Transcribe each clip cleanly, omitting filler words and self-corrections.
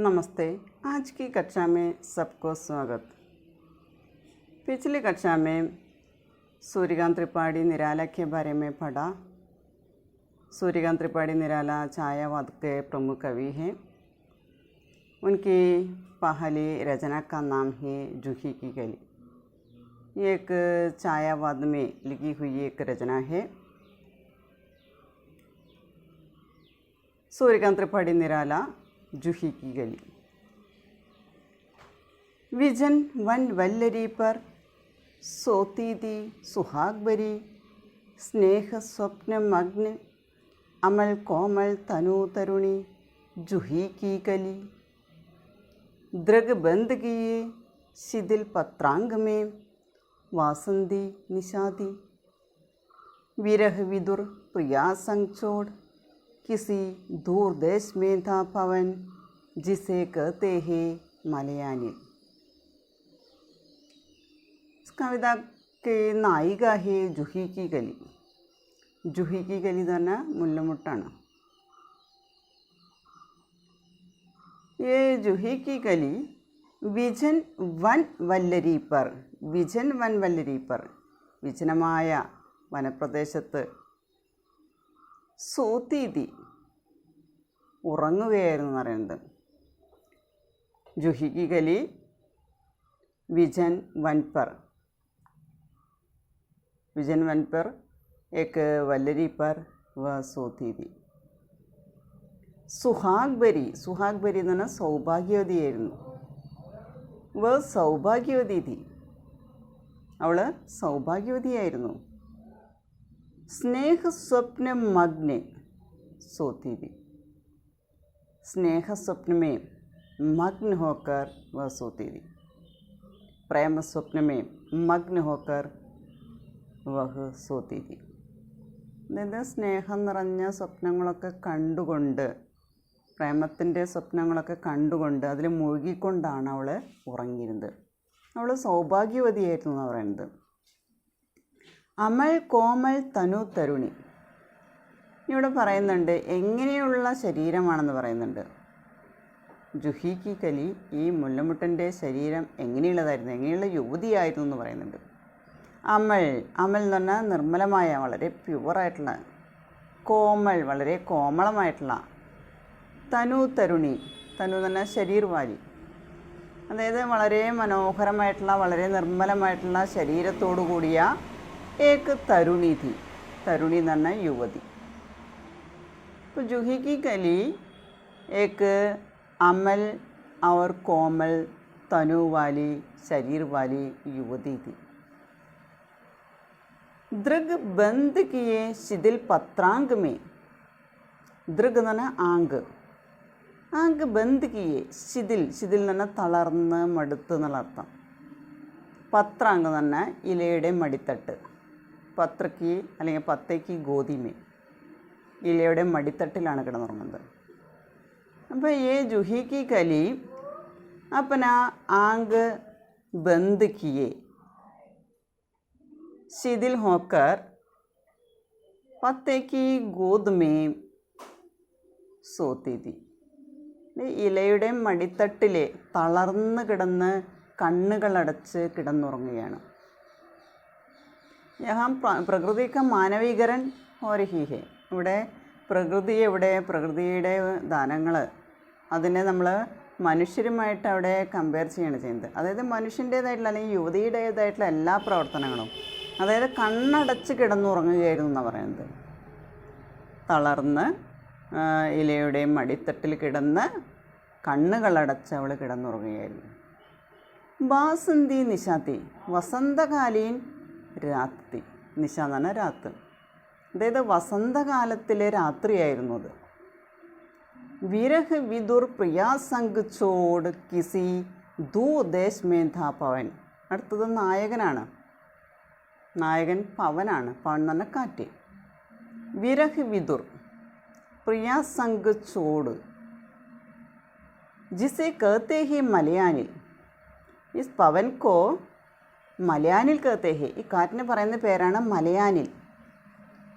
नमस्ते। आज की कक्षा में सबको स्वागत। पिछली कक्षा में सूर्यकांत त्रिपाठी निराला के बारे में पढ़ा। सूर्यकांत त्रिपाठी निराला छायावाद के प्रमुख कवि हैं। उनकी पहली रचना का नाम है जूही की गली। ये एक छायावाद में लिखी हुई एक रचना है। सूर्यकांत त्रिपाठी निराला जूही की गली। विजन वन वल्लरी पर सोती थी सुहाग भरी, स्नेह स्वप्न मग्न अमल कोमल तनु तरुणी जूही की गली। दृग बंद किए शिथिल पत्रांग में वासंती निषादी, विरह विदुर प्रिया संग छोड़ किसी दूर देश में था पवन, जिसे कहते हैं मलयानी। इस कविता के नायिका है जूही की गली। जूही की गली തന്നെ മുല്ലമുട്ടാണ്। ये जूही की गली विजन वन वल्लरी पर, विजन वन वल्लरी पर വിജനമായ വനപ്രദേശത്ത് സോത്തീതി ഉറങ്ങുകയായിരുന്നു എന്ന് പറയുന്നത്। ജൂഹി की गली विजन वन पर, विजन वन पर एक वल्लरी पर वह सोती थी। സുഹാഗ് ബരി, സുഹാഗ് ബരി എന്ന് പറഞ്ഞാൽ സൗഭാഗ്യവതിയായിരുന്നു। വ സൗഭാഗ്യവതി थी, അവൾ സൗഭാഗ്യവതിയായിരുന്നു। स्नेह स्वप्न मग्न सोती थी, स्नेह स्वप्न में मग्न होकर वह सोती थी। प्रेम स्वप्न में मग्न होकर वह सोती थी। അതായത് സ്നേഹം നിറഞ്ഞ സ്വപ്നങ്ങളൊക്കെ കണ്ടുകൊണ്ട്, പ്രേമത്തിൻ്റെ സ്വപ്നങ്ങളൊക്കെ കണ്ടുകൊണ്ട് അതിൽ മുഴുകിക്കൊണ്ടാണ് അവൾ ഉറങ്ങിയിരുന്നത്। അവൾ സൗഭാഗ്യവതിയായിരുന്നു എന്ന് പറയുന്നത്। അമൽ കോമൽ തനു തരുണി, ഇവിടെ പറയുന്നുണ്ട് എങ്ങനെയുള്ള ശരീരമാണെന്ന് പറയുന്നുണ്ട്। ജൂഹി की गली ഈ മുല്ലമുട്ടൻ്റെ ശരീരം എങ്ങനെയുള്ളതായിരുന്നു, എങ്ങനെയുള്ള യുവതിയായിരുന്നു എന്ന് പറയുന്നുണ്ട്। അമൽ, അമൽ എന്ന് പറഞ്ഞാൽ നിർമ്മലമായ, വളരെ പ്യുവറായിട്ടുള്ള, കോമൽ വളരെ കോമളമായിട്ടുള്ള, തനു തരുണി, തനു എന്ന് പറഞ്ഞാൽ ശരീർവാലി, അതായത് വളരെ മനോഹരമായിട്ടുള്ള വളരെ നിർമ്മലമായിട്ടുള്ള ശരീരത്തോടു കൂടിയ एक तरुणी थी, तरुणी नन्ना युवती। तो जूही की गली एक अमल और कोमल तनु वाली शरीर वाली युवती थी। दृग बंद किए शिथिल पत्रांग में, दृग नन्ना आंग, आंग बंद किए शिथिल, शिथिल नन्ना തളർന്ന് മടുത്ത് എന്നുള്ള അർത്ഥം। പത്രാംഗ് എന്ന് പറഞ്ഞാൽ ഇലയുടെ മടിത്തട്ട്, പത്രയ്ക്ക് അല്ലെങ്കിൽ പത്തയ്ക്ക് ഗോതിമേ, ഇലയുടെ മടിത്തട്ടിലാണ് കിടന്നുറങ്ങുന്നത്। അപ്പോൾ ഈ ജൂഹി की गली अपना आंग बंद किए शिथिल होकर पत्ते की गोद में सोती थी। ഇലയുടെ മടിത്തട്ടിൽ തളർന്ന് കിടന്ന് കണ്ണുകളടച്ച് കിടന്നുറങ്ങുകയാണ്। यहाँ പ്രകൃതി का മാനവീകരൺ हो रही है, ഇവിടെ പ്രകൃതി, ഇവിടെ പ്രകൃതിയുടെ ദാനങ്ങൾ അതിനെ നമ്മൾ മനുഷ്യരുമായിട്ട് അവിടെ കമ്പയർ ചെയ്യാണ് ചെയ്യുന്നത്। അതായത് മനുഷ്യൻ്റേതായിട്ടുള്ള അല്ലെങ്കിൽ യുവതിയുടേതായിട്ടുള്ള എല്ലാ പ്രവർത്തനങ്ങളും, അതായത് കണ്ണടച്ച് കിടന്നുറങ്ങുകയായിരുന്നു എന്നാണ് പറയുന്നത്। തളർന്ന് ഇലയുടെ മടിത്തട്ടിൽ കിടന്ന് കണ്ണുകളടച്ച് അവൾ കിടന്നുറങ്ങുകയായിരുന്നു। ബാസന്തി നിശാത്തി, വസന്തകാലീൻ രാത്രി, നിശ എന്ന് പറഞ്ഞാൽ രാത്രി, അതായത് വസന്തകാലത്തിലെ രാത്രിയായിരുന്നു അത്। വിരഹ് വിദുർ പ്രിയാസംഗ് ചോട് കിസി ദൂർ ദേശ് മേ ഥാ പവൻ, അടുത്തത് നായകനാണ്, നായകൻ പവനാണ്, പവൻ എന്ന് പറഞ്ഞാൽ കാറ്റ്। വിരഹ് വിദുർ പ്രിയാസംഗ് ചോട് ജിസെ कहते हैं മലയാനിൽ, इस पवन को മലയാനിൽ कहते हैं, ഈ കാറ്റിന് പറയുന്ന പേരാണ് മലയാനിൽ।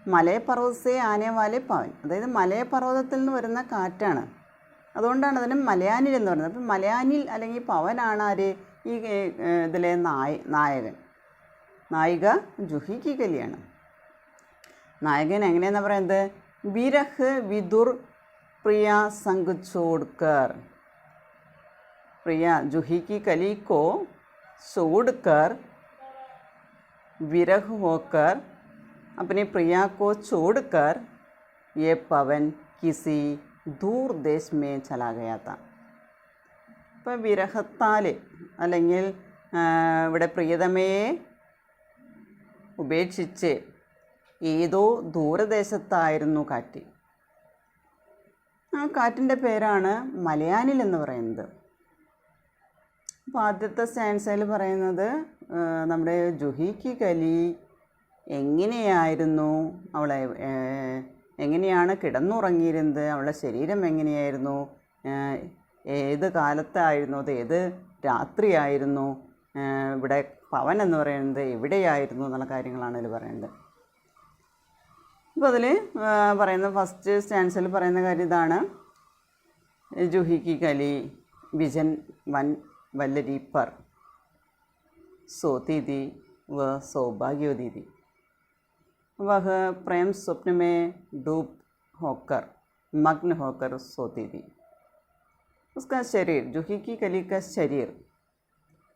മലയപർവ്വതത്തെ ആനെ വാലെ പവൻ, അതായത് മലയപർവ്വതത്തിൽ നിന്ന് വരുന്ന കാറ്റാണ്, അതുകൊണ്ടാണ് അതിന് മലയാനിൽ എന്ന് പറയുന്നത്. അപ്പം മലയാനിൽ അല്ലെങ്കിൽ പവനാണ് ആര് ഈ ഇതിലെ നായകൻ. നായിക ജൂഹി കി കലിയാണ്. നായകൻ എങ്ങനെയാണെന്ന് പറയുന്നത്? വിരഹ് വിദുർ പ്രിയ സംഗ് ചോഡ്കർ. प्रिय जूही की कली को छोड़कर विरह होकर अपनी प्रिया को छोड़कर ये पवन किसी दूर देश में चला गया था. ഇപ്പോൾ വിരഹത്താൽ അല്ലെങ്കിൽ ഇവിടെ പ്രിയതമയെ ഉപേക്ഷിച്ച് ഏതോ ദൂരദേശത്തായിരുന്നു കാറ്റ്. ആ കാറ്റിൻ്റെ പേരാണ് മലയാനിൽ എന്ന് പറയുന്നത്. അപ്പോൾ ആദ്യത്തെ സ്റ്റാൻസയിൽ പറയുന്നത് നമ്മുടെ ജൂഹി കി കലി എങ്ങനെയായിരുന്നു, അവളെ എങ്ങനെയാണ് കിടന്നുറങ്ങിയിരുന്നത്, അവളുടെ ശരീരം എങ്ങനെയായിരുന്നു, ഏത് കാലത്തായിരുന്നു, അത് ഏത് രാത്രിയായിരുന്നു, ഇവിടെ പവൻ എന്ന് പറയുന്നത് എവിടെയായിരുന്നു എന്നുള്ള കാര്യങ്ങളാണ് ഇതിൽ പറയുന്നത്. അപ്പോൾ അതിൽ പറയുന്ന ഫസ്റ്റ് സ്റ്റാൻസിൽ പറയുന്ന കാര്യം ഇതാണ്. ജൂഹി കി കലി വിജൻ വൻ वल्लरी पर सोती थी वह सौभाग्यवती थी. वह प्रेम स्वप्न में डूब होकर मग्न होकर सोती थी. उसका शरीर जूही की कली का शरीर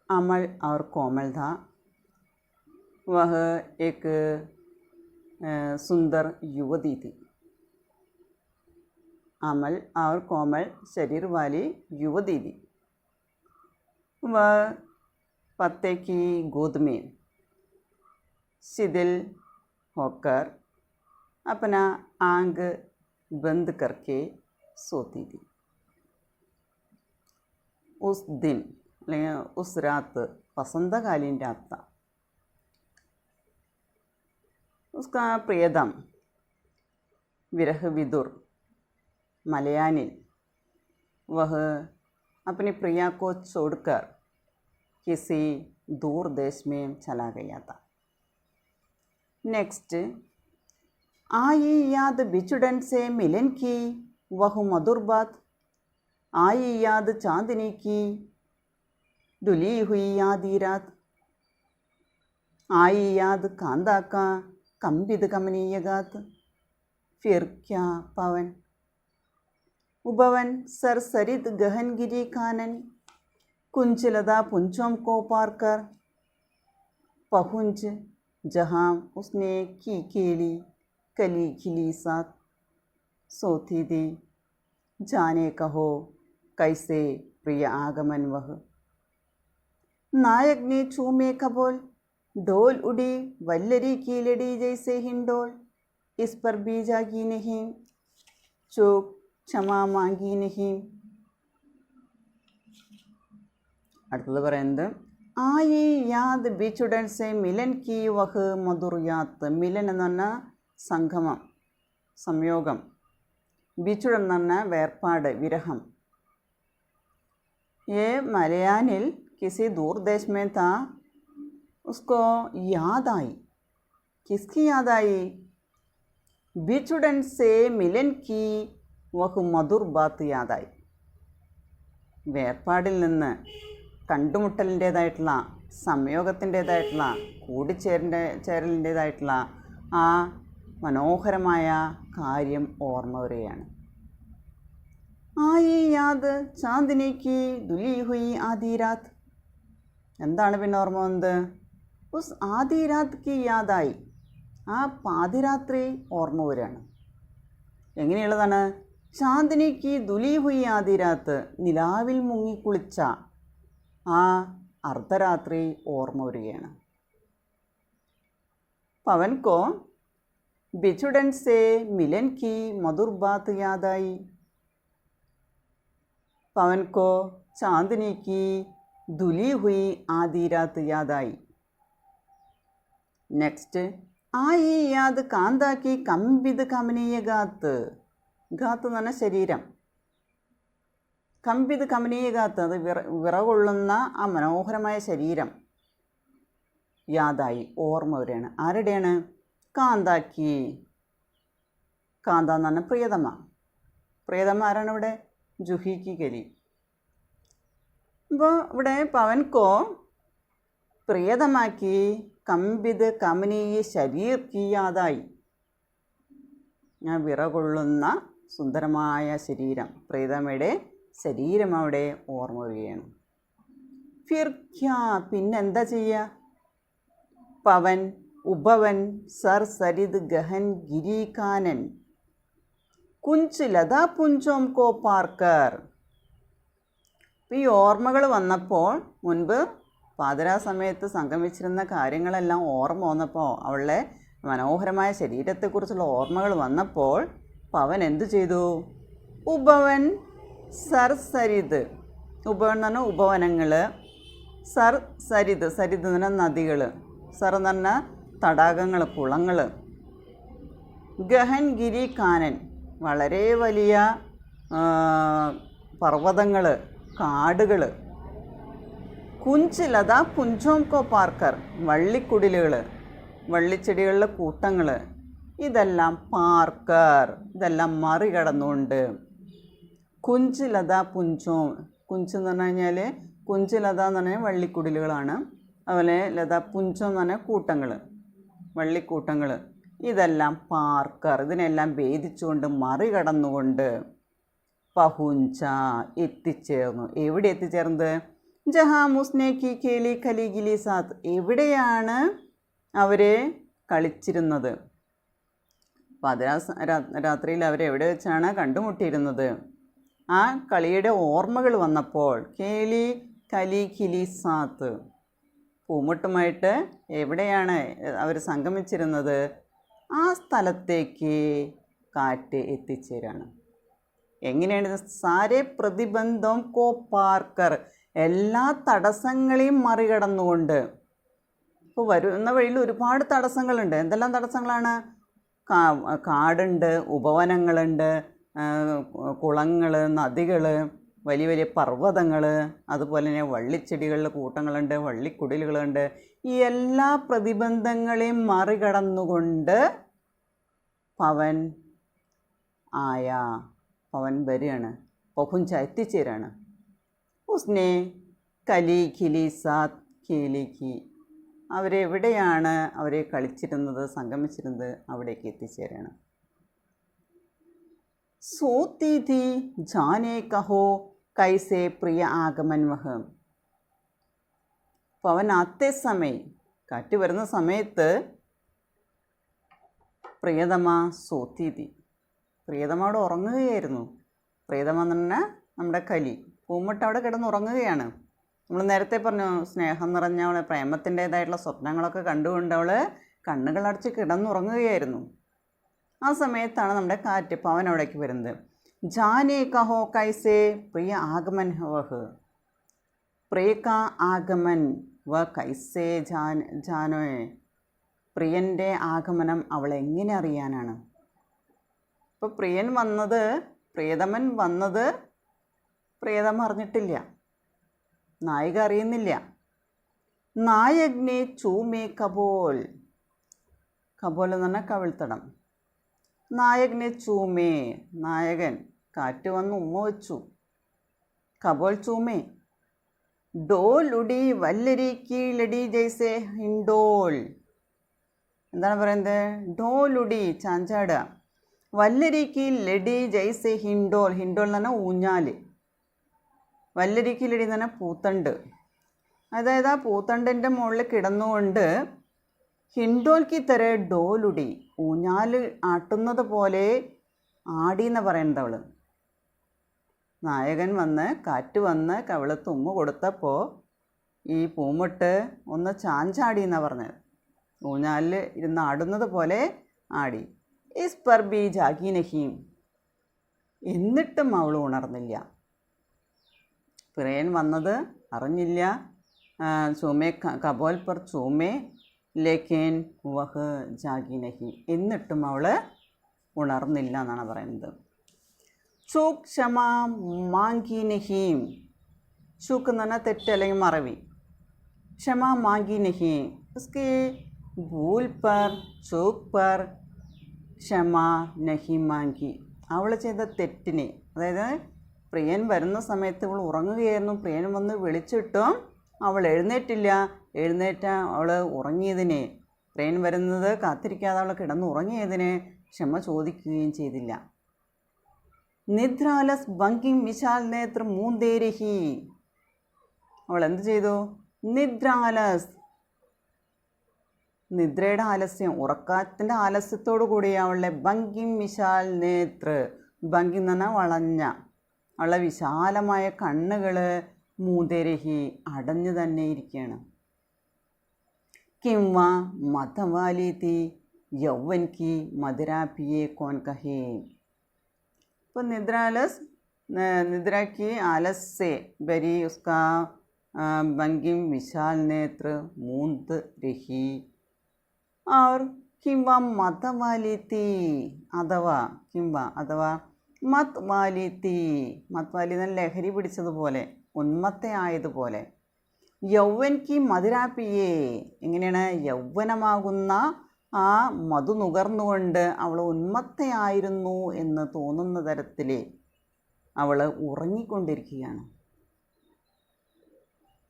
अमल और कोमल था. वह एक सुंदर युवती थी. अमल और कोमल शरीर वाली युवती थी. वह पत्ते की गोद में शिथिल होकर अपना आंग बंद करके सोती थी. उस दिन उस रात वसंतकालीन रात था. उसका प्रियतम विरह विदुर मलयानिल वह अपनी प्रिया को छोड़कर किसी दूर देश में चला गया था. नेक्स्ट, आई याद बिछुड़न से मिलन की वह मधुर बात. आई याद चांदनी की डुली हुई आधी रात. आई याद कांदा का कंबित कमनीय गात. फिर क्या पवन उपवन सरसरित गहनगिरी कानन कुंचलता पुंचों को पार कर पहुंच जहाँ उसने की केली कली खिली साथ सोती थी. जाने कहो कैसे प्रिय आगमन वह. नायक ने चूमे कबोल डोल उड़ी वल्लरी की लड़ी जैसे हिंडोल. इस पर भी जागी नहीं चूक क्षमा मांगी नहीं. അടുത്തത് പറയുന്നത് ആയി യാദ് ബിച്ചുടൻ സെ മിലൻ കി വഹ് മധുർ യാത്ത്. മിലൻ എന്ന് പറഞ്ഞാൽ സംഗമം, സംയോഗം. ബിച്ചുടൻ എന്ന് പറഞ്ഞാൽ വേർപാട്, വിരഹം. ये मलयानिल किसी दूर देश में था. उसको याद आई. किसकी याद आई? बिछुड़न से मिलन की वह मधुर बात याद आई. വേർപാടിൽ നിന്ന് കണ്ടുമുട്ടലിൻ്റേതായിട്ടുള്ള, സംയോഗത്തിൻ്റേതായിട്ടുള്ള, ചേരലിൻ്റേതായിട്ടുള്ള ആ മനോഹരമായ കാര്യം ഓർമ്മ വരികയാണ്. ആയി യാദ് ചാന്ദിനിക്ക് ദുലി ഹുയി ആദി രാത്. എന്താണ് പിന്നെ ഓർമ്മ വന്നത്? ഉസ് ആദി രാത് കി യാദായി. ആ പാതിരാത്രി ഓർമ്മ വരികയാണ്. എങ്ങനെയുള്ളതാണ്? ചാന്ദിനിക്ക് ദുലി ഹുയി ആദി രാത്ത്. നിലാവിൽ മുങ്ങിക്കുളിച്ച ആ അർദ്ധരാത്രി ഓർമ്മ വരികയാണ്. പവൻ കോ बिछुड़न से मिलन की मधुर बात याद आई. पवन को चांदनी की धुली हुई आधी रात याद आई. नेक्स्ट, आई याद कांदा की कंबित कमनीय गात. गात എന്ന് പറഞ്ഞാൽ ശരീരം. കമ്പിത് കമനീയ ഗാത്ത്, അത് വിറകൊള്ളുന്ന ആ മനോഹരമായ ശരീരം യാദായി, ഓർമ്മ വരികയാണ്. ആരുടെയാണ്? കാന്താക്കി. കാന്ത എന്ന് പറഞ്ഞാൽ പ്രിയതമ. പ്രിയതമ ആരാണ് ഇവിടെ? ജുഹി കി ഗലി. അപ്പോൾ ഇവിടെ പവൻകോ പ്രിയതമാക്കി കമ്പിത് കമനീയ ശരീർ കീയാതായി. ഞാൻ വിറകൊള്ളുന്ന സുന്ദരമായ ശരീരം, പ്രിയതമയുടെ ശരീരം അവിടെ ഓർമ്മ വരികയാണ്. ഫിർ ക്യാ, പിന്നെന്താ ചെയ്യുക? പവൻ ഉപവൻ സർ സരിത് ഗഹൻ ഗിരികാനൻ കുഞ്ച് ലതാ പുഞ്ചോം കോ പാർക്കർ. ഈ ഓർമ്മകൾ വന്നപ്പോൾ, മുൻപ് പാതിരാ സമയത്ത് സംഗമിച്ചിരുന്ന കാര്യങ്ങളെല്ലാം ഓർമ്മ വന്നപ്പോൾ, അവളുടെ മനോഹരമായ ശരീരത്തെക്കുറിച്ചുള്ള ഓർമ്മകൾ വന്നപ്പോൾ പവൻ എന്തു ചെയ്തു? ഉപവൻ സർ സരിത്, ഉപവൻ എന്ന് പറഞ്ഞാൽ ഉപവനങ്ങൾ, സർ സരിത്, സരിത് എന്ന് പറഞ്ഞാൽ നദികൾ, സർ എന്ന് പറഞ്ഞാൽ തടാകങ്ങൾ, കുളങ്ങൾ, ഗഹൻ ഗിരി കാനൻ വളരെ വലിയ പർവ്വതങ്ങൾ, കാടുകൾ, കുഞ്ച് ലതാ പുഞ്ചോം കോ പാർക്കർ വള്ളിക്കുടിലുകൾ, വള്ളിച്ചെടികളുടെ കൂട്ടങ്ങൾ, ഇതെല്ലാം പാർക്കർ, ഇതെല്ലാം മറികടന്നുകൊണ്ട്. കുഞ്ച് ലതാ പുഞ്ചോം, കുഞ്ച് എന്ന് പറഞ്ഞു കഴിഞ്ഞാൽ, കുഞ്ച് ലത എന്ന് പറഞ്ഞാൽ വള്ളിക്കുടിലുകളാണ്. അതുപോലെ ലതാ പുഞ്ചോം എന്ന് പറഞ്ഞാൽ കൂട്ടങ്ങൾ, വള്ളിക്കൂട്ടങ്ങൾ, ഇതെല്ലാം പാർക്കർ, ഇതിനെല്ലാം ഭേദിച്ചുകൊണ്ട് മറികടന്നുകൊണ്ട് പഹുഞ്ച എത്തിച്ചേർന്നു. എവിടെ എത്തിച്ചേർന്നത്? ജഹാ മുസ്നെ കി കേലി കലി ഗിലി സാത്ത്, എവിടെയാണ് അവർ കളിച്ചിരുന്നത്? പാതിരാ രാത്രിയിൽ അവരെവിടെ വെച്ചാണ് കണ്ടുമുട്ടിയിരുന്നത്? ആ കളിയുടെ ഓർമ്മകൾ വന്നപ്പോൾ കേലി കലി കിലി സാത്ത്, പൂമുട്ടുമായിട്ട് എവിടെയാണ് അവർ സംഗമിച്ചിരുന്നത്? ആ സ്ഥലത്തേക്ക് കാറ്റ് എത്തിച്ചേരാണ്. എങ്ങനെയാണ്? സാരെ പ്രതിബന്ധം കോ പാർക്കർ, എല്ലാ തടസ്സങ്ങളെയും മറികടന്നുകൊണ്ട്. ഇപ്പോൾ വരുന്ന വഴിയിൽ ഒരുപാട് തടസ്സങ്ങളുണ്ട്. എന്തെല്ലാം തടസ്സങ്ങളാണ്? കാടുണ്ട്, ഉപവനങ്ങളുണ്ട്, കുളങ്ങൾ, നദികൾ, വലിയ വലിയ പർവ്വതങ്ങൾ, അതുപോലെ തന്നെ വള്ളിച്ചെടികളുടെ കൂട്ടങ്ങളുണ്ട്, വള്ളിക്കുടിലുകളുണ്ട്. ഈ എല്ലാ പ്രതിബന്ധങ്ങളെയും മറികടന്നുകൊണ്ട് പവൻ പവൻ വരികയാണ്, പഹുഞ്ച എത്തിച്ചേരാണ്. ഉസ്നെ കലി ഖിലി സാത്ത് ഖേലിഖി, അവരെവിടെയാണ് അവരെ കളിച്ചിരുന്നത്, സംഗമിച്ചിരുന്നത്, അവിടേക്ക് എത്തിച്ചേരാണ്. സോത്തി തി ജാനേ കഹോ കൈസേ പ്രിയ ആഗമൻ വഹ്. പവൻ ആത്തെ സമയം, കാറ്റ് വരുന്ന സമയത്ത് പ്രിയതമ സോത്തി തി, പ്രിയതമ അവിടെ ഉറങ്ങുകയായിരുന്നു. പ്രിയതമ എന്ന് പറഞ്ഞാൽ നമ്മുടെ കലി, പൂമുട്ട് അവിടെ കിടന്നുറങ്ങുകയാണ്. നമ്മൾ നേരത്തെ പറഞ്ഞു, സ്നേഹം നിറഞ്ഞ അവളെ പ്രേമത്തിൻ്റേതായിട്ടുള്ള സ്വപ്നങ്ങളൊക്കെ കണ്ടുകൊണ്ട് അവൾ കണ്ണുകളടച്ച് കിടന്നുറങ്ങുകയായിരുന്നു. ആ സമയത്താണ് നമ്മുടെ കാറ്റ്, പവൻ അവിടേക്ക് വരുന്നത്. ജാനേ കഹോ കൈസേ പ്രിയ ആഗമൻ വഹ്, പ്രിയ കാ ആഗമൻ വ കൈസേ ജാനോയെ, പ്രിയൻ്റെ ആഗമനം അവൾ എങ്ങനെ അറിയാനാണ്? ഇപ്പോൾ പ്രിയൻ വന്നത്, പ്രിയതമൻ വന്നത് പ്രിയതമ അറിഞ്ഞിട്ടില്ല, നായിക അറിയുന്നില്ല. നായകനെ ചൂമേ കബോൽ, കബോൽ എന്ന് പറഞ്ഞാൽ കവിൾത്തടം. നായകനെ ചൂമേ, നായകൻ കാറ്റ് വന്ന് ഉമ്മ വെച്ചു. കബോൽ ചൂമേ. ഡോൽ ഉടി വല്ലരി കീഴടി ജൈസേ ഹിൻഡോൽ, എന്താണ് പറയുന്നത്? ഡോലുടി ചാഞ്ചാടുക, വല്ലരിക്ക് ലഡി ജൈസേ ഹിൻഡോൽ, ഹിൻഡോൽ എന്ന് പറഞ്ഞാൽ ഊഞ്ഞാൽ, വല്ലരിക്ക് ലഡി എന്ന് പറഞ്ഞാൽ പൂത്തണ്ട്. അതായത് ആ പൂത്തണ്ടിൻ്റെ മുകളിൽ കിടന്നുകൊണ്ട് ഹിൻഡോൽക്ക് തര ഡോലുടി, ഊഞ്ഞാൽ ആട്ടുന്നത് പോലെ ആടി എന്ന് പറയുന്നത് അവൾ. നായകൻ വന്ന്, കാറ്റ് വന്ന് കവിളത്ത് ഉമ്മ കൊടുത്തപ്പോൾ ഈ പൂമുട്ട് ഒന്ന് ചാഞ്ചാടി എന്നാണ് പറഞ്ഞത്. ഊഞ്ഞാലിൽ ഇരുന്ന് ആടുന്നത് പോലെ ആടി. ഇസ് പർ ബി ജാഗി നഹീം, എന്നിട്ടും അവൾ ഉണർന്നില്ല. പ്രിയൻ വന്നത് അറിഞ്ഞില്ല. ചൂമേ കബോൽ പർ ചൂമേ ലേക്കേൻ വഹ് ജാഗി നഹി, എന്നിട്ടും അവൾ ഉണർന്നില്ല എന്നാണ് പറയുന്നത്. ചൂക്ക് ക്ഷമ മാങ്കി നഹീം, ചൂക്ക് എന്ന് പറഞ്ഞാൽ തെറ്റ് അല്ലെങ്കിൽ മറവി. ക്ഷമ മാങ്കി നഹീം, ഉസ്കി ഭൂൽ പർ ചൂക്ക് പർ ക്ഷമ നഹി മാങ്കി, അവൾ ചെയ്ത തെറ്റിന്, അതായത് പ്രിയൻ വരുന്ന സമയത്ത് ഇവൾ ഉറങ്ങുകയായിരുന്നു. പ്രിയൻ വന്ന് വിളിച്ചിട്ടും അവൾ എഴുന്നേറ്റില്ല. എഴുന്നേറ്റ അവൾ ഉറങ്ങിയതിനെ, പ്രിയൻ വരുന്നത് കാത്തിരിക്കാതെ അവൾ കിടന്നുറങ്ങിയതിന് ക്ഷമ ചോദിക്കുകയും ചെയ്തില്ല. നിദ്രാലസ് ഭംഗിം വിശാൽ നേത്ര മൂന്തേരിഹി. അവൾ എന്ത് ചെയ്തു? നിദ്രാലസ്, നിദ്രയുടെ ആലസ്യം, ഉറക്കത്തിൻ്റെ ആലസ്യത്തോടു കൂടി അവളുടെ ഭംഗിം വിശാൽ നേത്ര, ഭംഗി എന്ന് പറഞ്ഞാൽ വളഞ്ഞ, അവളുടെ വിശാലമായ കണ്ണുകൾ മൂന്തേരഹി അടഞ്ഞു തന്നെ ഇരിക്കുകയാണ്. കിംവ മതവാലീതി യൗവൻ കി മധുരാപിയെ കോൻ കഹേ. ഇപ്പോൾ निद्रा की आलस से भरी उसका भंगिम विशाल नेत्र मूंद रही और किंवा मत वाली थी अथवा किंवा अथवा മത് വാലി തീ. മത് വാലി എന്ന ലഹരി പിടിച്ചതുപോലെ, ഉന്മത്തയായതുപോലെ. യൗവൻ കി മധുരാപ്പിയേ, എങ്ങനെയാണ്? യൗവനമാകുന്ന ആ മധു നുകർന്നുകൊണ്ട് അവൾ ഉന്മത്തയായിരുന്നു എന്ന് തോന്നുന്ന തരത്തിൽ അവൾ ഉറങ്ങിക്കൊണ്ടിരിക്കുകയാണ്.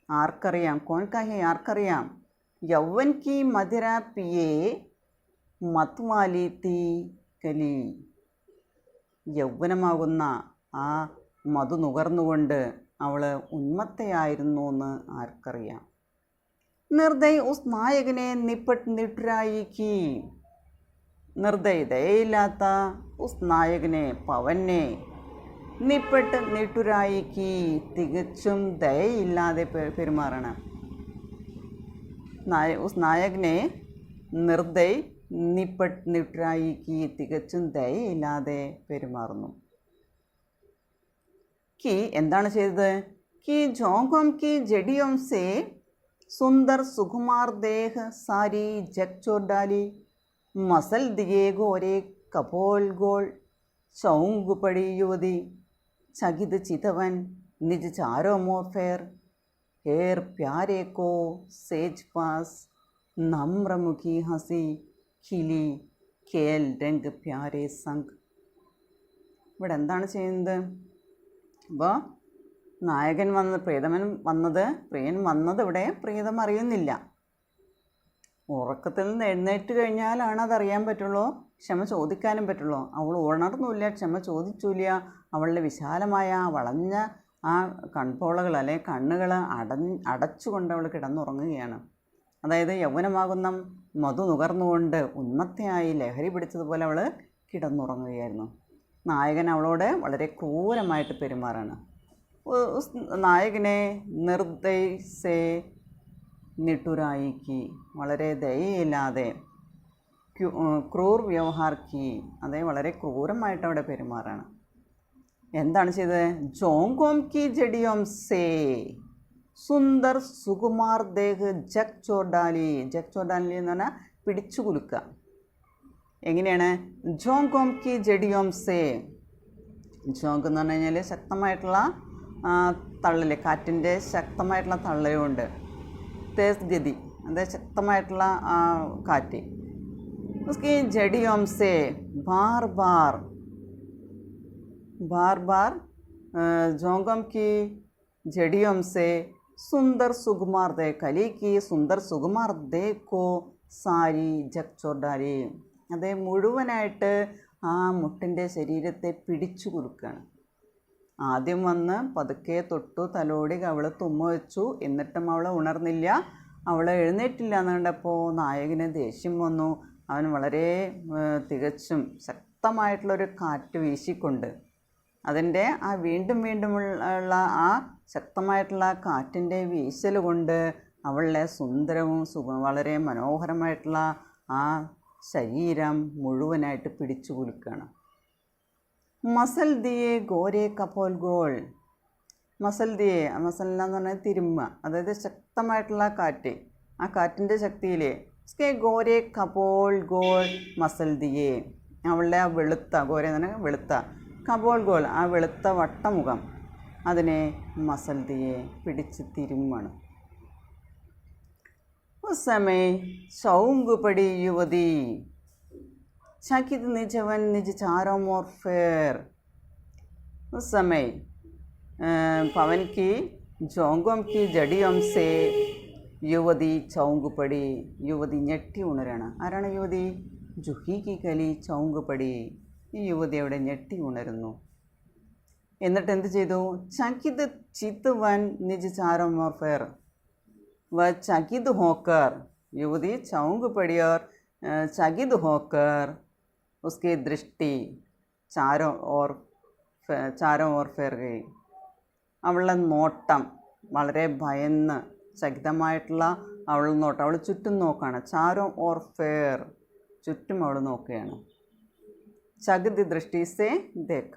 ആർക്കറിയാം? കോൺ കഹേ, ആർക്കറിയാം? യൗവൻ കി മധുരാപ്പിയേ മത് വാലി തീ കലി. യൗവനമാകുന്ന ആ മധു നുകർന്നുകൊണ്ട് അവൾ ഉന്മത്തയായിരുന്നു എന്ന് ആർക്കറിയാം? നിർദയ് ഉസ് നായകനെ നിപ്പട്ട് നിട്ടുരായിക്കി. നിർദയ്, ദയയില്ലാത്ത ഉസ് നായകനെ, പവനെ, നിപ്പട്ട് നിട്ടുരായിക്കി, തികച്ചും ദയയില്ലാതെ പെരുമാറണം. ഉസ് നായകനെ നിർദയ് നിപ്പട്ട് നിട്ടുരായിക്കി, തികച്ചും ദയയില്ലാതെ പെരുമാറുന്നു. കി എന്താണ് ചെയ്തത്? കി ജോങ്കം കി ജഡിയോം സേ സുന്ദർ സുകുമാർ ദേഹ് സാരി ജഗ് ചോർ ഡാലി. മസൽ ദിയേ ഗോരെ കപോൽ ഗോൾ ചൗങ്ക് പടി യുവതി ചകിത് ചിതവൻ നിജ് ചാരോ മോർ ഫേർ ഹേർ പ്യാരെ കോ സേജ് പാസ് നമ്രമുഖി ഹസി ഖിലി കേൽ രംഗ് പ്യാരെ സംഗ്. ഇവിടെ എന്താണ് ചെയ്യുന്നത്? അപ്പോൾ നായകൻ പ്രിയൻ വന്നത് ഇവിടെ പ്രിയതം അറിയുന്നില്ല. ഉറക്കത്തിൽ നിന്ന് എഴുന്നേറ്റ് കഴിഞ്ഞാലാണ് അതറിയാൻ പറ്റുള്ളൂ, ക്ഷമ ചോദിക്കാനും പറ്റുള്ളൂ. അവൾ ഉണർന്നില്ല, ക്ഷമ ചോദിച്ചില്ല. അവളുടെ വിശാലമായ വളഞ്ഞ ആ കൺപോളകൾ അല്ലെങ്കിൽ കണ്ണുകൾ അടച്ചുകൊണ്ട് അവൾ കിടന്നുറങ്ങുകയാണ്. അതായത് യൗവനമാകുന്ന മധു നുകർന്നുകൊണ്ട് ഉന്മത്തയായി ലഹരി പിടിച്ചതുപോലെ അവൾ കിടന്നുറങ്ങുകയായിരുന്നു. നായകൻ അവളോട് വളരെ ക്രൂരമായിട്ട് പെരുമാറാണ്. നായകനെ നിർദയ് സേ നിട്ടുരായിക്കി, വളരെ ദയയില്ലാതെ, ക്രൂർ വ്യവഹാർ കി, അതായത് വളരെ ക്രൂരമായിട്ട് അവിടെ പെരുമാറാണ്. എന്താണ് ചെയ്തത്? ജോങ്കോം കി ജഡിയോം സേ സുന്ദർ സുകുമാർ ദേഹ് ജഗ് ചോർ ഡാലി. ജഗ് ചോർ ഡാലി എന്ന് പറഞ്ഞാൽ പിടിച്ചു കുലുക്കുക. എങ്ങനെയാണ്? ജോങ്കോം കി ജഡിയോം സേ. ജോങ്ക് എന്ന് പറഞ്ഞു കഴിഞ്ഞാൽ ശക്തമായിട്ടുള്ള തള്ളൽ, കാറ്റിൻ്റെ ശക്തമായിട്ടുള്ള തള്ളലുണ്ട്. തേസ് ഗതി, അതായത് ശക്തമായിട്ടുള്ള കാറ്റ്. ഉസ്കി ജഡിയോം സേ ബാർ ബാർ बार बार जोंगम की जड़ियों से सुंदर सुकुमार दे कली की सुंदर सुकुमार दे को സാരി ജഗ് ചോർ ഡാലി. അതേ മുഴുവനായിട്ട് ആ മുട്ടിൻ്റെ ശരീരത്തെ പിടിച്ചു കുലുക്കുകയാണ്. ആദ്യം വന്ന് പതുക്കെ തൊട്ടു, തലോടി, അവൾ തുമ്മ വെച്ചു. എന്നിട്ടും അവൾ ഉണർന്നില്ല, അവൾ എഴുന്നേറ്റില്ല എന്ന് കണ്ടപ്പോൾ നായകന് ദേഷ്യം വന്നു. അവൻ വളരെ തികച്ചും ശക്തമായിട്ടുള്ളൊരു കാറ്റ് വീശിക്കൊണ്ട്, അതിൻ്റെ ആ വീണ്ടും വീണ്ടുമുള്ള ആ ശക്തമായിട്ടുള്ള കാറ്റിൻ്റെ വീശൽ കൊണ്ട് അവളുടെ സുന്ദരവും വളരെ മനോഹരമായിട്ടുള്ള ആ ശരീരം മുഴുവനായിട്ട് പിടിച്ചു കുലുക്കുകയാണ്. മസൽ ദിയെ ഗോരെ കപോൽ ഗോൾ. മസൽ ദിയെ, മസൽ എന്ന് പറഞ്ഞാൽ തിരുമ്മ, അതായത് ശക്തമായിട്ടുള്ള കാറ്റ്, ആ കാറ്റിൻ്റെ ശക്തിയിലെ ഗോരെ കപോൾ ഗോൾ മസൽ ദിയെ. അവളുടെ ആ വെളുത്ത, ഗോരെ എന്ന് പറഞ്ഞാൽ വെളുത്ത, കപോൾ ഗോൾ ആ വെളുത്ത വട്ടമുഖം, അതിനെ മസൽ ദിയെ പിടിച്ച് തിരുമ്മാണ്. उस समय सौंग पड़ी युवती चकित निजवन निज चारों मोर फेर. उस समय पवन की जोंगों की जड़ियों से യുവതി ചൗങ്കുപടി. യുവതി ഞെട്ടി ഉണരാണ്. ആരാണ് യുവതി? ജുഹി കി കലി ചൗങ്കുപടി. ഈ യുവതി അവിടെ ഞെട്ടി ഉണരുന്നു. എന്നിട്ട് എന്ത് ചെയ്തു? ചകിത് ചിത്ത് വൻ നിജ് ചാരം ഓർ ഫെർ. വ ചകിത് ഹോക്കർ. യുവതി ചൗങ്കുപടി ഓർ ചകിത് ഹോക്കർ ഉസ്കി ദൃഷ്ടി ചാരം ഓർ ഫെർ ഗയി. അവളുടെ നോട്ടം വളരെ ഭയന്ന് ചകിതമായിട്ടുള്ള അവൾ നോട്ടം. അവൾ ചുറ്റും നോക്കുകയാണ്. ചാരോ ഓർ ഫെയർ, ചുറ്റും അവൾ നോക്കുകയാണ്. ചകിത് ദൃഷ്ടി സേ ദേഖ,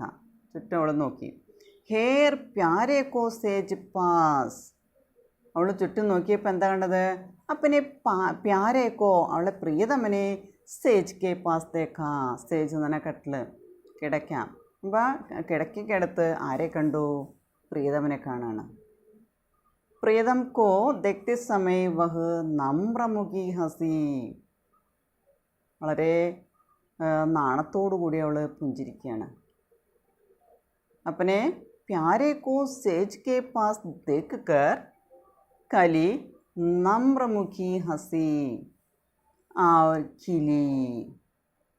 ചുറ്റും അവൾ നോക്കി. ഹേർ പ്യാരെ കോ സേജ് പാസ്. അവൾ ചുറ്റും നോക്കിയപ്പോൾ എന്താ കണ്ടത്? അപ്പനെ പ്യാരേക്കോ, അവളെ പ്രിയതമനെ സേജ് കെ പാസ് ദേഖ. സേജ് എന്ന് പറഞ്ഞാൽ കട്ടിൽ, കിടക്കാം. അപ്പോൾ കിടക്കടുത്ത് ആരെ കണ്ടു? പ്രിയതമനെ കാണാണ്. प्रियतम को देखते समय वह നമ്രമുഖി ഹസി. വളരെ നാണത്തോടു കൂടി അവൾ പുഞ്ചിരിക്കുകയാണ്. अपने प्यारे को सेज के पास देखकर कली नम्रमुखी हंसी और खिली.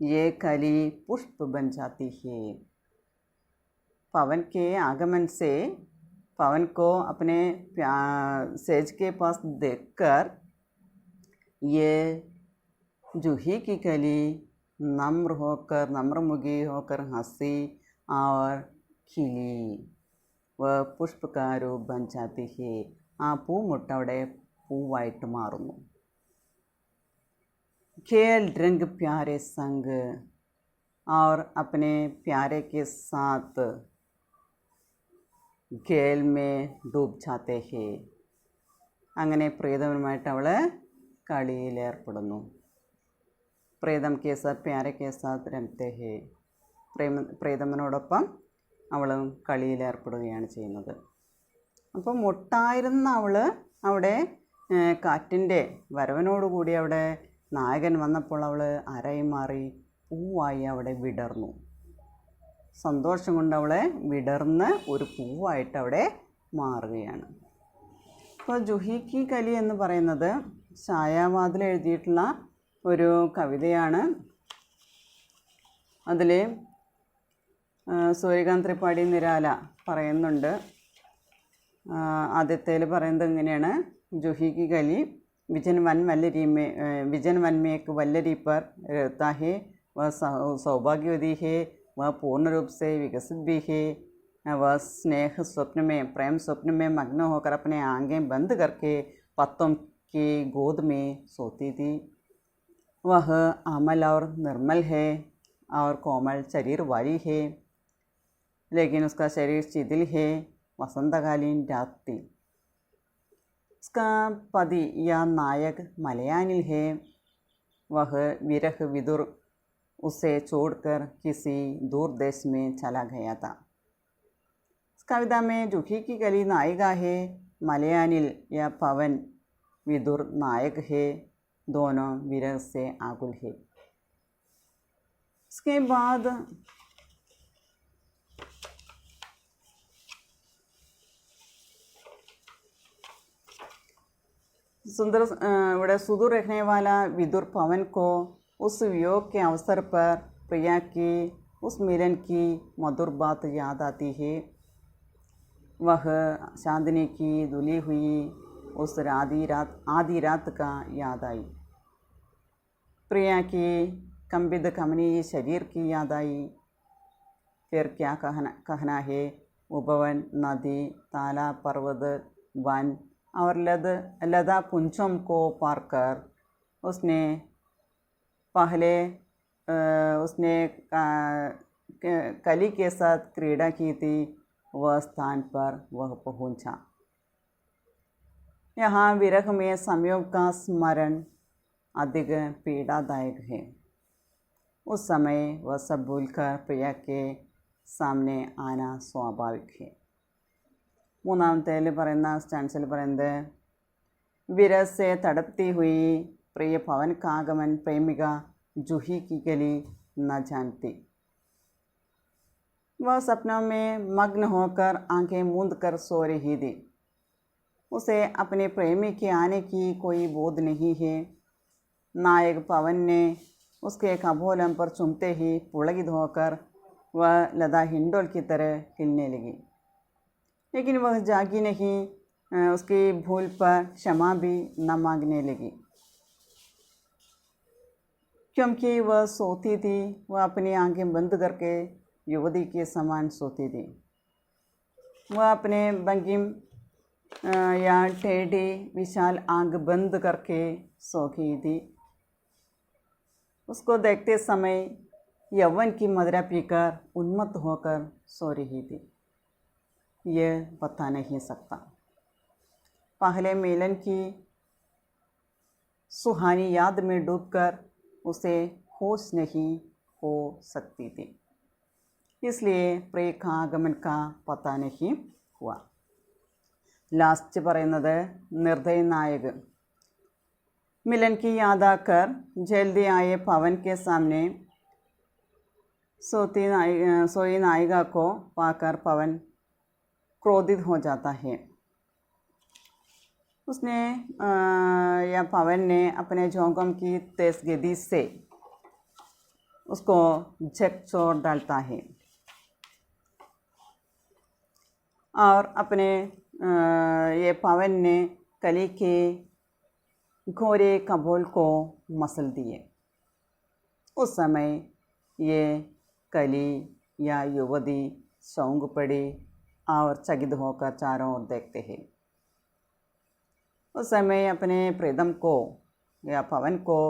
ये कली पुष्प बन जाती है. पवन के आगमन से पवन को अपने सेज के पास देखकर ये जूही की कली नम्रमुखी होकर हंसी और खिली. वह पुष्प का रूप बन जाती है. ആ പൂമുട്ട അവിടെ പൂവായിട്ട് മാറുന്നു. खेल रंग प्यारे संग और अपने प्यारे के साथ खेल में डूब जाते हैं. അങ്ങനെ പ്രിയതമനുമായിട്ട് അവൾ കളിയിലേർപ്പെടുന്നു. പ്രിയതം കെ സാത്ത് പ്യാരെ കെ സാത്ത് രംഗത്തെ ഹേ. പ്രിയതമനോടൊപ്പം അവളും കളിയിലേർപ്പെടുകയാണ് ചെയ്യുന്നത്. അപ്പം മുട്ടായിരുന്ന അവൾ അവിടെ കാറ്റിൻ്റെ വരവനോടുകൂടി അവിടെ നായകൻ വന്നപ്പോൾ അവൾ അരയി മാറി പൂവായി അവിടെ വിടർന്നു. സന്തോഷം കൊണ്ട് അവളെ വിടർന്ന് ഒരു പൂവായിട്ട് അവിടെ മാറുകയാണ്. അപ്പോൾ ജൂഹി കി കലി എന്ന് പറയുന്നത് ഛായാവാതിൽ എഴുതിയിട്ടുള്ള ഒരു കവിതയാണ്. അതിൽ സൂര്യകാന്ത് ത്രിപാഠി നിരാല പറയുന്നുണ്ട്. ആദ്യത്തേൽ പറയുന്നത് ഇങ്ങനെയാണ്: ജൂഹി കി കലി विजन वन में एक वल्लरी पर रहता है. वह सौभाग्यवती है. वह पूर्ण रूप से विकसित भी है. वह स्नेह स्वप्न में प्रेम स्वप्न में मग्न होकर अपने आंखें बंद करके पत्तों की गोद में सोती थी. वह अमल और निर्मल है और कोमल शरीर वाली है, लेकिन उसका शरीर शिथिल है. वसंतकालीन रात थी. उसका पति या नायक मलयानिल है. वह विरह विदुर उसे छोड़कर किसी दूर देश में चला गया था. इस कविता में जूही की कली नायिका है, मलयानिल या पवन विदुर नायक है. दोनों विरह से आकुल है. इसके बाद सुंदर बड़े सुदूर रखने वाला विदुर पवन को उस वियोग के अवसर पर प्रिया की उस मिलन की मधुर बात याद आती है. वह चांदनी की धुली हुई उस आधी रात का याद आई. प्रिया की कंबित कमनीय शरीर की याद आई. फिर क्या कहना है. उपवन, नदी, तालाब, पर्वत, वन और लदा पुंजों को पार कर उसने कली के साथ क्रीड़ा की थी. वह स्थान पर वह पहुंचा. यहाँ विरह में संयोग का स्मरण अधिक पीड़ादायक है. उस समय वह सब भूलकर प्रिया के सामने आना स्वाभाविक है. മൂന്നാമത്തേൽ പറയുന്ന സ്റ്റാൻസിൽ പറയുന്നത്: विरह से तड़पती हुई प्रिय पवन का आगमन प्रेमिका जूही की कली न जानती. वह सपनों में मग्न होकर आंखें मूंद कर सो रही थी। उसे अपने प्रेमी के आने की कोई बोध नहीं है। नायक पवन ने उसके कपोलम पर चूमते ही पुलकित होकर वह लता हिंडोल की तरह खिलने लगी। लेकिन वह जागी नहीं, उसकी भूल पर क्षमा भी न मांगने लगी, क्योंकि वह सोती थी। वह अपनी आंखें बंद करके युवती के समान सोती थी। वह अपने भंगिम या टेढ़ी विशाल आंख बंद करके सो गई थी। उसको देखते समय यौवन की मदिरा पीकर उन्मत्त होकर सो रही थी। यह बता नहीं सकता। पहले मिलन की सुहानी याद में डूबकर उसे होश नहीं हो सकती थी, इसलिए प्रिय का आगमन का पता नहीं हुआ। लास्ट പറയുന്നത് निर्दय नायक मिलन की याद आकर जल्दी आए पवन के सामने सोई नायिका को पाकर पवन क्रोधित हो जाता है। उसने या पवन ने अपने जोंगम की तेज गति से उसको झकझोर डालता है और अपने ये पवन ने कली के घोरे कपोल को मसल दिए। उस समय ये कली या युवती सौंग पड़ी और चकित होकर चारों ओर देखते हैं। उस समय अपने प्रीतम को या पवन को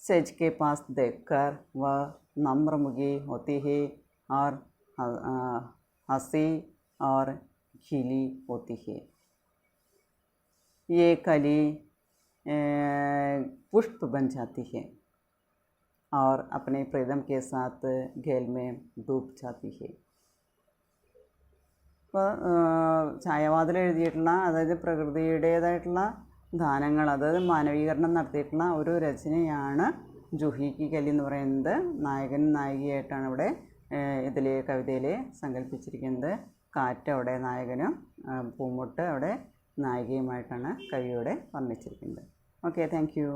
सेज के पास देखकर वह नम्रमुखी होती है और हंसी और खिली होती है। ये कली पुष्प बन जाती है और अपने प्रीतम के साथ घेल में डूब जाती है। ഇപ്പോൾ ഛായാവാതിൽ എഴുതിയിട്ടുള്ള, അതായത് പ്രകൃതിയുടേതായിട്ടുള്ള ദാനങ്ങൾ, അതായത് മാനവീകരണം നടത്തിയിട്ടുള്ള ഒരു രചനയാണ് ജൂഹി കി കലി എന്ന് പറയുന്നത്. നായകൻ നായികയായിട്ടാണ് ഇവിടെ ഇതിൽ കവിതയിൽ സങ്കല്പിച്ചിരിക്കുന്നത്. കാറ്റ് അവിടെ നായകനും പൂമുട്ട് അവിടെ നായികയുമായിട്ടാണ് കവിയോടെ വർണ്ണിച്ചിരിക്കുന്നത്. Okay, thank U.